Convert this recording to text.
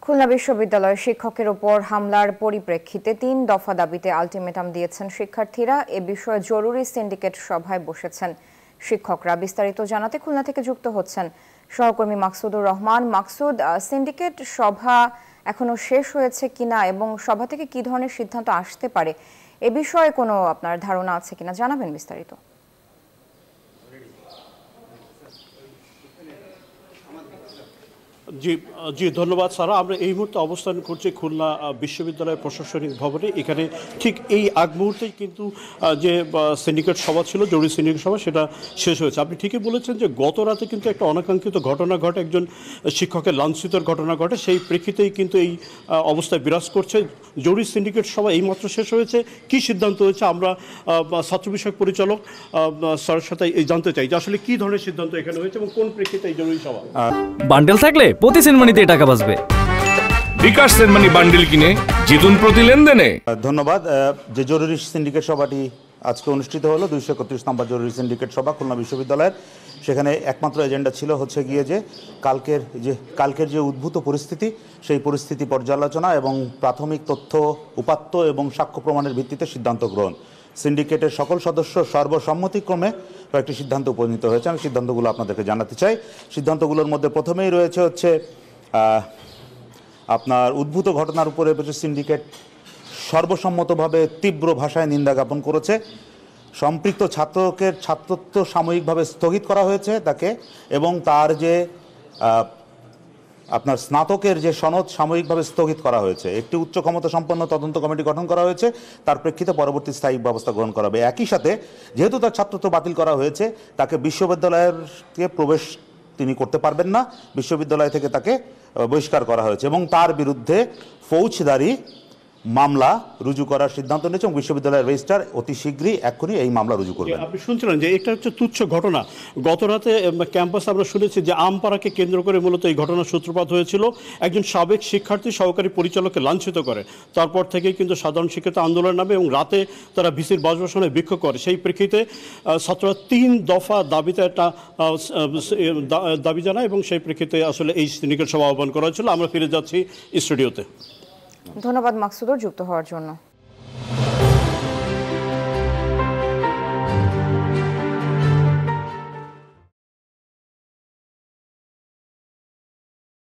খুলনা বিশ্ববিদ্যালয়ের শিক্ষকের উপর হামলার পরিপ্রেক্ষিতে ৩ দফা দাবিতে আলটিমেটাম দিয়েছেন শিক্ষার্থীরা। এ বিষয়ে জরুরি সিন্ডিকেট সভায় বসেছেন শিক্ষকরা। বিস্তারিত জানাতে খুলনা থেকে যুক্ত হচ্ছেন সহকর্মী মাকসুদুর রহমান। মাকসুদ, সিন্ডিকেট সভা এখনো শেষ হয়েছে কিনা এবং সভা থেকে কি ধরনের সিদ্ধান্ত আসতে পারে এ বিষয়ে কোনো আপনার ধারণা আছে কিনা জানাবেন বিস্তারিত। জি ধন্যবাদ সারা। আমরা এই মুহূর্তে অবস্থান করছি খুলনা বিশ্ববিদ্যালয়ের প্রশাসনিক ভবনে। এখানে ঠিক এই আগ মুহূর্তেই কিন্তু যে সিন্ডিকেট সভা ছিল, জরুরি সিন্ডিকেট সভা, সেটা শেষ হয়েছে। আপনি ঠিকই বলেছেন যে গত রাতে কিন্তু একটা অনাকাঙ্ক্ষিত ঘটনা ঘটে, একজন শিক্ষকের লাঞ্ছিতর ঘটনা ঘটে। সেই প্রেক্ষিতেই কিন্তু এই অবস্থায় বিরাজ করছে। জরুরি সিন্ডিকেট সভা এইমাত্র শেষ হয়েছে। কি সিদ্ধান্ত হয়েছে আমরা ছাত্র বিষয়ক পরিচালক স্যারের সাথে জানতে চাই যে আসলে কি ধরনের সিদ্ধান্ত এখানে হয়েছে এবং কোন প্রেক্ষিতে এই জরুরি সভা। বান্ডেল থাকলে প্রতি সেনমানিতে টাকা বাঁচবে। বিকাশ সেনমানি বান্ডেল কিনে জিতুন প্রতি লেনদেনে। ধন্যবাদ। যে জরুরি সিন্ডিকেট সভাটি আজকে অনুষ্ঠিত হলো 231 নম্বর জরুরি সিন্ডিকেট সভা খুলনা বিশ্ববিদ্যালয়ের। সেখানে একমাত্র এজেন্ডা ছিল হচ্ছে গিয়ে যে কালকের যে উদ্ভূত পরিস্থিতি, সেই পরিস্থিতি পর্যালোচনা এবং প্রাথমিক তথ্য উপাত্ত এবং সাক্ষ্য প্রমাণের ভিত্তিতে সিদ্ধান্ত গ্রহণ। সিন্ডিকেটের সকল সদস্য সর্বসম্মতিক্রমে কয়েকটি সিদ্ধান্ত উপনীত হয়েছে। আমি সিদ্ধান্তগুলো আপনাদেরকে জানাতে চাই। সিদ্ধান্তগুলোর মধ্যে প্রথমেই রয়েছে হচ্ছে আপনার উদ্ভূত ঘটনার উপরে সিন্ডিকেট সর্বসম্মতভাবে তীব্র ভাষায় নিন্দা জ্ঞাপন করেছে। সম্পৃক্ত ছাত্রত্ব সাময়িকভাবে স্থগিত করা হয়েছে তাকে, এবং তার যে আপনার স্নাতকের যে সনদ সাময়িকভাবে স্থগিত করা হয়েছে। একটি উচ্চ ক্ষমতা সম্পন্ন তদন্ত কমিটি গঠন করা হয়েছে, তার প্রেক্ষিতে পরবর্তী স্থায়ী ব্যবস্থা গ্রহণ করা হবে। একই সাথে যেহেতু তার ছাত্রত্ব বাতিল করা হয়েছে, তাকে বিশ্ববিদ্যালয়ের প্রবেশ তিনি করতে পারবেন না, বিশ্ববিদ্যালয় থেকে তাকে বহিষ্কার করা হয়েছে এবং তার বিরুদ্ধে ফৌজদারি মামলা রুজু করার সিদ্ধান্ত নিয়েছে এবং বিশ্ববিদ্যালয়ের রেজিস্ট্রার অতি শীঘ্রই এক্ষুনি এই মামলা রুজু করবেন। আপনি শুনছিলেন যে এটা হচ্ছে তুচ্ছ ঘটনা। গত রাতে ক্যাম্পাসে আমরা শুনেছি যে আমপাড়াকে কেন্দ্র করে মূলত এই ঘটনার সূত্রপাত হয়েছিল। একজন সাবেক শিক্ষার্থী সহকারী পরিচালককে লাঞ্ছিত করে, তারপর থেকেই কিন্তু সাধারণ শিক্ষার্থী আন্দোলন নামে এবং রাতে তারা ভিসির বাসভবনে বিক্ষোভ করে। সেই প্রেক্ষিতে ছাত্ররা 3 দফা দাবিতে একটা দাবি জানায় এবং সেই প্রেক্ষিতে আসলে এই সিন্ডিকেট সভা আহ্বান করা হয়েছিল। আমরা ফিরে যাচ্ছি স্টুডিওতে। ধন্যবাদ মাকসুদুর যুক্ত হওয়ার জন্য।